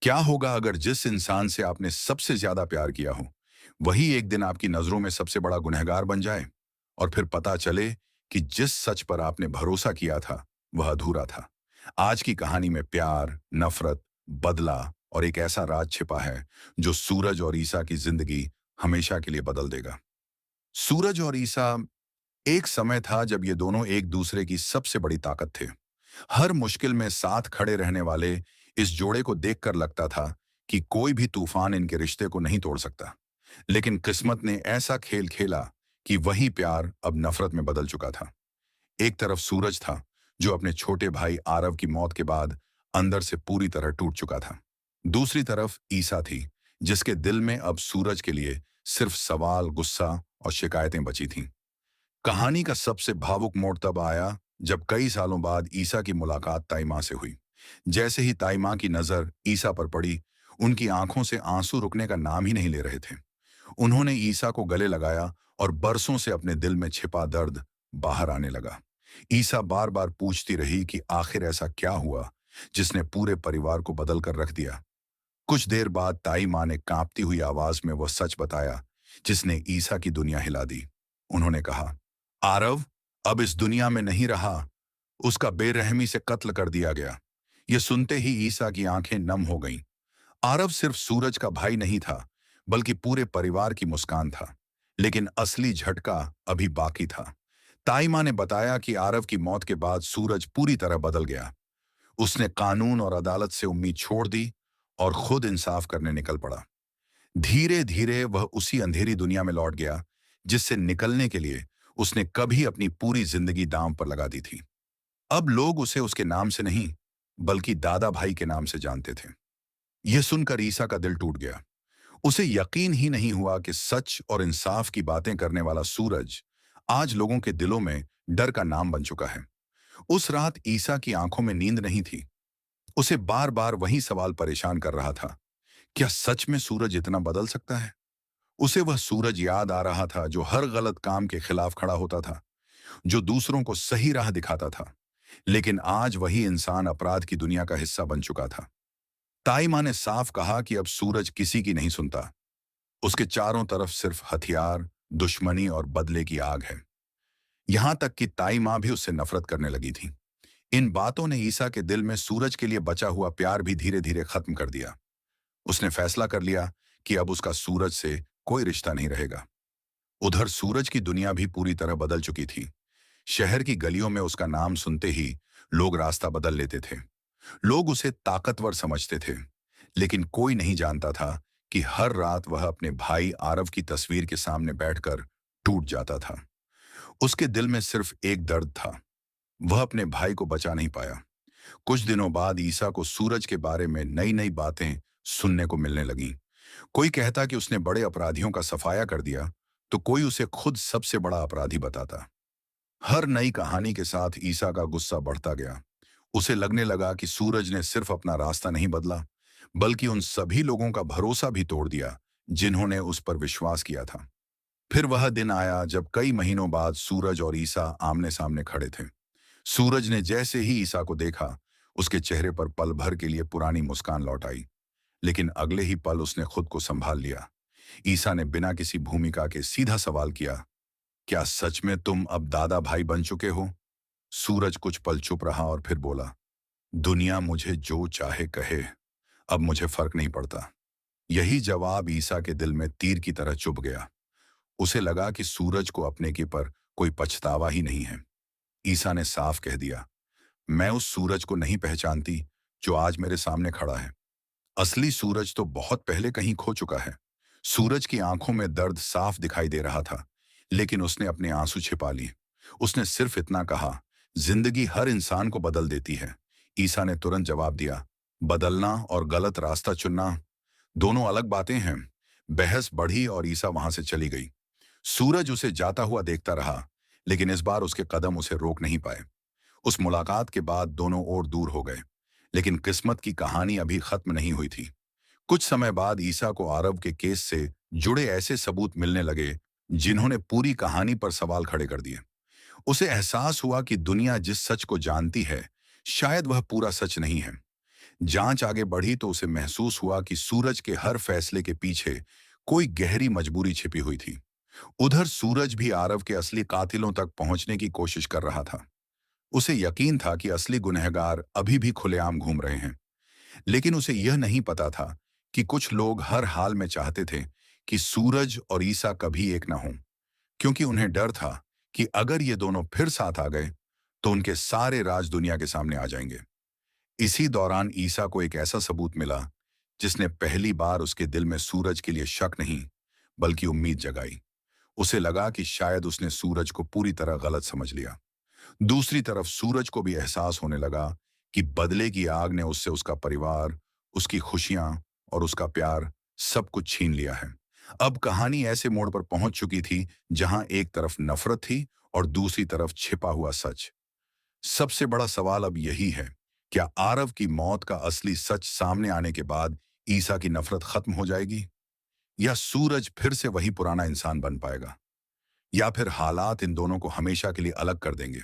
क्या होगा अगर जिस इंसान से आपने सबसे ज्यादा प्यार किया हो वही एक दिन आपकी नजरों में सबसे बड़ा गुनहगार बन जाए और फिर पता चले कि जिस सच पर आपने भरोसा किया था वह अधूरा था। आज की कहानी में प्यार, नफरत, बदला और एक ऐसा राज छिपा है जो सूरज और ईसा की जिंदगी हमेशा के लिए बदल देगा। सूरज और ईसा, एक समय था जब ये दोनों एक दूसरे की सबसे बड़ी ताकत थे। हर मुश्किल में साथ खड़े रहने वाले इस जोड़े को देखकर लगता था कि कोई भी तूफान इनके रिश्ते को नहीं तोड़ सकता। लेकिन किस्मत ने ऐसा खेल खेला कि वही प्यार अब नफरत में बदल चुका था। एक तरफ सूरज था जो अपने छोटे भाई आरव की मौत के बाद अंदर से पूरी तरह टूट चुका था। दूसरी तरफ ईसा थी जिसके दिल में अब सूरज के लिए सिर्फ सवाल, गुस्सा और शिकायतें बची थीं। कहानी का सबसे भावुक मोड़ तब आया जब कई सालों बाद ईसा की मुलाकात ताई माँ से हुई। जैसे ही ताई माँ की नजर ईसा पर पड़ी, उनकी आंखों से आंसू रुकने का नाम ही नहीं ले रहे थे। उन्होंने ईसा को गले लगाया और बरसों से अपने दिल में छिपा दर्द बाहर आने लगा। ईसा बार बार पूछती रही कि आखिर ऐसा क्या हुआ जिसने पूरे परिवार को बदल कर रख दिया। कुछ देर बाद ताई माँ ने कांपती हुई आवाज में वह सच बताया जिसने ईसा की दुनिया हिला दी। उन्होंने कहा, आरव अब इस दुनिया में नहीं रहा, उसका बेरहमी से कत्ल कर दिया गया। यह सुनते ही ईसा की आंखें नम हो गईं। आरव सिर्फ सूरज का भाई नहीं था, बल्कि पूरे परिवार की मुस्कान था। लेकिन असली झटका अभी बाकी था। ताई माँ ने बताया कि आरव की मौत के बाद सूरज पूरी तरह बदल गया। उसने कानून और अदालत से उम्मीद छोड़ दी और खुद इंसाफ करने निकल पड़ा। धीरे धीरे वह उसी अंधेरी दुनिया में लौट गया जिससे निकलने के लिए उसने कभी अपनी पूरी जिंदगी दांव पर लगा दी थी। अब लोग उसे उसके नाम से नहीं, बल्कि दादा भाई के नाम से जानते थे। यह सुनकर ईसा का दिल टूट गया। उसे यकीन ही नहीं हुआ कि सच और इंसाफ की बातें करने वाला सूरज आज लोगों के दिलों में डर का नाम बन चुका है। उस रात ईसा की आंखों में नींद नहीं थी। उसे बार बार वही सवाल परेशान कर रहा था, क्या सच में सूरज इतना बदल सकता है? उसे वह सूरज याद आ रहा था जो हर गलत काम के खिलाफ खड़ा होता था, जो दूसरों को सही राह दिखाता था। लेकिन आज वही इंसान अपराध की दुनिया का हिस्सा बन चुका था। ताई माँ ने साफ कहा कि अब सूरज किसी की नहीं सुनता। उसके चारों तरफ सिर्फ हथियार, दुश्मनी और बदले की आग है। यहां तक कि ताई माँ भी उससे नफरत करने लगी थी। इन बातों ने ईसा के दिल में सूरज के लिए बचा हुआ प्यार भी धीरे धीरे खत्म कर दिया। उसने फैसला कर लिया कि अब उसका सूरज से कोई रिश्ता नहीं रहेगा। उधर सूरज की दुनिया भी पूरी तरह बदल चुकी थी। शहर की गलियों में उसका नाम सुनते ही लोग रास्ता बदल लेते थे। लोग उसे ताकतवर समझते थे, लेकिन कोई नहीं जानता था कि हर रात वह अपने भाई आरव की तस्वीर के सामने बैठकर टूट जाता था। उसके दिल में सिर्फ एक दर्द था, वह अपने भाई को बचा नहीं पाया। कुछ दिनों बाद ईसा को सूरज के बारे में नई नई बातें सुनने को मिलने लगीं। कोई कहता कि उसने बड़े अपराधियों का सफाया कर दिया, तो कोई उसे खुद सबसे बड़ा अपराधी बताता। हर नई कहानी के साथ ईसा का गुस्सा बढ़ता गया। उसे लगने लगा कि सूरज ने सिर्फ अपना रास्ता नहीं बदला, बल्कि उन सभी लोगों का भरोसा भी तोड़ दिया जिन्होंने उस पर विश्वास किया था। फिर वह दिन आया जब कई महीनों बाद सूरज और ईसा आमने सामने खड़े थे। सूरज ने जैसे ही ईसा को देखा, उसके चेहरे पर पल भर के लिए पुरानी मुस्कान लौट आई। लेकिन अगले ही पल उसने खुद को संभाल लिया। ईसा ने बिना किसी भूमिका के सीधा सवाल किया, क्या सच में तुम अब दादा भाई बन चुके हो? सूरज कुछ पल चुप रहा और फिर बोला, दुनिया मुझे जो चाहे कहे, अब मुझे फर्क नहीं पड़ता। यही जवाब ईसा के दिल में तीर की तरह चुभ गया। उसे लगा कि सूरज को अपने की पर कोई पछतावा ही नहीं है। ईसा ने साफ कह दिया, मैं उस सूरज को नहीं पहचानती जो आज मेरे सामने खड़ा है। असली सूरज तो बहुत पहले कहीं खो चुका है। सूरज की आंखों में दर्द साफ दिखाई दे रहा था, लेकिन उसने अपने आंसू छिपा लिए। उसने सिर्फ इतना कहा, जिंदगी हर इंसान को बदल देती है। ईसा ने तुरंत जवाब दिया, बदलना और गलत रास्ता चुनना दोनों अलग बातें हैं। बहस बढ़ी और ईसा वहां से चली गई। सूरज उसे जाता हुआ देखता रहा, लेकिन इस बार उसके कदम उसे रोक नहीं पाए। उस मुलाकात के बाद दोनों और दूर हो गए, लेकिन किस्मत की कहानी अभी खत्म नहीं हुई थी। कुछ समय बाद ईसा को आरव के केस से जुड़े ऐसे सबूत मिलने लगे जिन्होंने पूरी कहानी पर सवाल खड़े कर दिए। उसे एहसास हुआ कि दुनिया जिस सच को जानती है, शायद वह पूरा सच नहीं है। जांच आगे बढ़ी तो उसे महसूस हुआ कि सूरज के हर फैसले के पीछे कोई गहरी मजबूरी छिपी हुई थी। उधर सूरज भी आरव के असली कातिलों तक पहुंचने की कोशिश कर रहा था। उसे यकीन था कि असली गुनहगार अभी भी खुलेआम घूम रहे हैं, लेकिन उसे यह नहीं पता था कि कुछ लोग हर हाल में चाहते थे कि सूरज और ईसा कभी एक ना हों, क्योंकि उन्हें डर था कि अगर ये दोनों फिर साथ आ गए तो उनके सारे राज दुनिया के सामने आ जाएंगे। इसी दौरान ईसा को एक ऐसा सबूत मिला जिसने पहली बार उसके दिल में सूरज के लिए शक नहीं बल्कि उम्मीद जगाई। उसे लगा कि शायद उसने सूरज को पूरी तरह गलत समझ लिया। दूसरी तरफ सूरज को भी एहसास होने लगा कि बदले की आग ने उससे उसका परिवार, उसकी खुशियां और उसका प्यार सब कुछ छीन लिया है। अब कहानी ऐसे मोड़ पर पहुंच चुकी थी जहां एक तरफ नफरत थी और दूसरी तरफ छिपा हुआ सच। सबसे बड़ा सवाल अब यही है, क्या आरव की मौत का असली सच सामने आने के बाद ईसा की नफरत खत्म हो जाएगी, या सूरज फिर से वही पुराना इंसान बन पाएगा, या फिर हालात इन दोनों को हमेशा के लिए अलग कर देंगे।